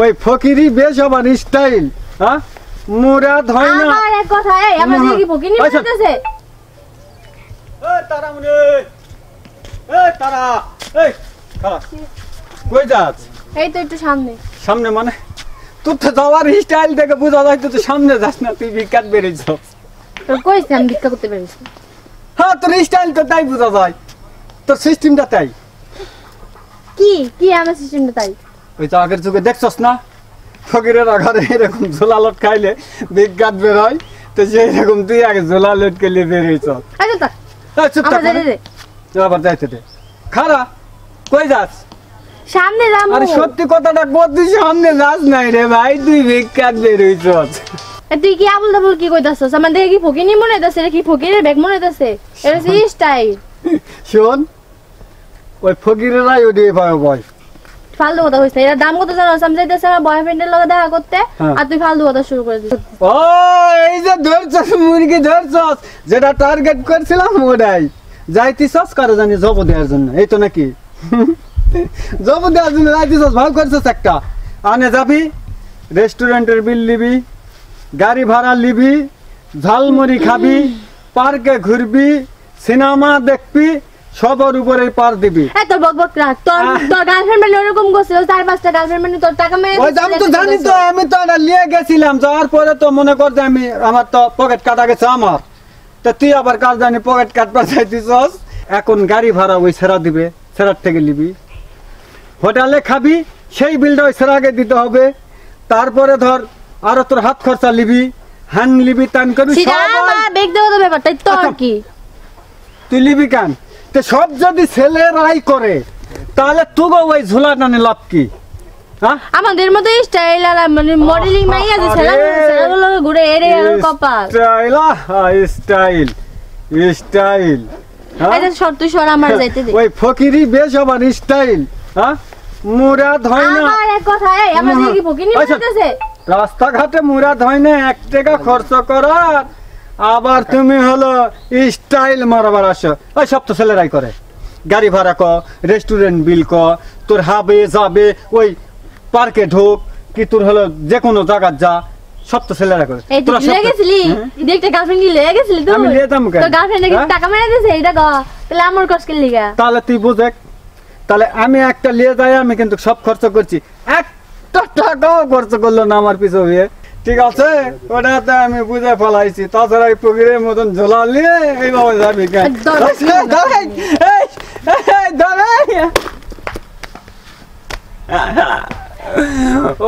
ওই ফকিরি বেশ আবার স্টাইল হ্যাঁ মুরাদ হয় না আমার এক কথা এই আমার কি ফকিনি বলতেছে এই তারা মুনে এই তারা এই খালা কই যাস এই তো একটু সামনে সামনে মানে তুই তো যাওয়ার স্টাইল দেখে বুঝা যায় তুই তো সামনে যাস না তুই বিকাত বেরিয়েছ তোর কইছি আমি ভিক্ষা করতে পারিস হ্যাঁ তোর স্টাইল তো তাই বুঝা যায় তোর সিস্টেমটা তাই কি কি আমার সিস্টেমটা তাই ওই তো আগের যুগে দেখছস না ফকিরের আঘারে এরকম ঝোলা লট খাইলে বিজ্ঞাত বের হয় তো সেই রকম তুই আগে ঝোলা লট খেলে বেরিয়েছ আচ্ছা চুপ থাক আবার যাইতে দে খারা কই যাস সামনে যাবো আরে সত্যি কথাটা তুই সামনে যাস নাই রে ভাই তুই বিজ্ঞাত বেরিয়েছ তুই কি আবুল তাবুল কি কইতাছস আমার দেখে কি ফকিনি মনে হইতাছে এটা কি ফকিরের ব্যাগ মনে হইতাছে এটা কি স্টাইল শোন ওই ফকিরেরাই ওডি পায় বয় ফালতু কথা কইছ এর দাম কত জানো আমি যাইতেছি আমার বয়ফ্রেন্ডের লগে দেখা করতে আর তুই ফালতু কথা শুরু করে দিছিস ও এই যে ধরছস মুরগি ধরছস যেটা টার্গেট করছিলাম ওটাই যাইতিছস কারো জানি জব দেওয়ার জন্য এই তো নাকি জব দেওয়ার জন্য যাইতিছস ভাগ করছস একটা আনে যাবি রেস্টুরেন্টের বিল নিবি গাড়ি ভাড়া নিবি ঝালমুড়ি খাবি পার্কে ঘুরবি সিনেমা দেখবি সবার উপরে পার দিবি এই তোর বকবক রাখ তোর গার্লফ্রেন্ড মানে এরকম করছিল 4-5টা গার্লফ্রেন্ড মানে তোর টাকা মেরে ওই আমি তো জানি তো আমি তো এটা নিয়ে গেছিলাম যাওয়ার পরে তো মনে কর যে আমি আমার তো পকেট কাটা গেছে আমার তা তুই আবার কাজ জানি পকেট কাটবার চাইতেছস এখন গাড়ি ভাড়া ওই সেরা দিবে সেরার থেকে নিবি হোটেলে খাবি সেই বিলটা ওই সেরাকে দিতে হবে তারপরে ধর আরো তোর হাত খরচা নিবি হ্যান নিবি টান করবি বেগ দেওয়া তো ব্যাপার তাই তোর কি তুই নিবি কেন তো সব যদি ছেলেরাই করে তাহলে তোকে ওই ঝোলা টানে লাভ কি আমাদের মতো স্টাইল আর মানে মডেলিং মাইয়া যে ছেলেগুলো ঘুরে এরে কপাল স্টাইল স্টাইল এটা সর তুই সর আমার যাইতে দে ওই ফকিরি বেশ আবার স্টাইল হ্যাঁ মুরাদ হয় না আমার এক কথা এই আমার কি ফকিনি বলতেছে রাস্তাঘাটে মুরাদ হয় না 1 টাকা খরচ করার আবার তুমি হলো স্টাইল মারবার আসো ওই সব তো ছেলেরাই করে গাড়ি ভাড়া ক রেস্টুরেন্ট বিল ক তোর হাবে যাবে ওই পার্কে ঢোক কি তোর হলো যে কোনো জায়গা যা সব তো ছেলেরা করে তোরা সব গেছিলি দেখতে গার্লফ্রেন্ড কি লয়ে গেছিলি তুই আমি লেতাম কেন তোর গার্লফ্রেন্ড কি টাকা মেরে দিয়েছে এটা ক তাহলে আমার কষ্ট কি লিগা তাহলে তুই বুঝ তাহলে আমি একটা লিয়ে যাই আমি কিন্তু সব খরচ করছি একটা টাকাও খরচ করলো না আমার পিছু হয়ে ঠিক আছে ওটাতে আমি বুঝে ফেলাইছি তাছাড়া এই ফকিরের মতন ঝোলা নিয়ে এইভাবে যাবি কেন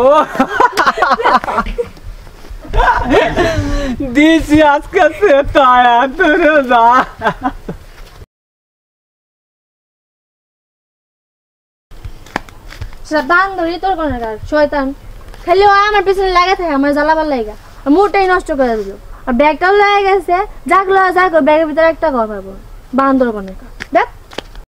ও দিছি আজকে সে তায়া তোরে যা বান্ধবী তোর কোন শয়তান খালি ও আমার পিছনে লাগে থাকে আমার জ্বালাবার লাগা মুডটাই নষ্ট করে দিল আর ব্যাগটাও লেগে গেছে যাক ব্যাগের ভিতরে একটা ঘর পাবো বান্ধব কোন দেখ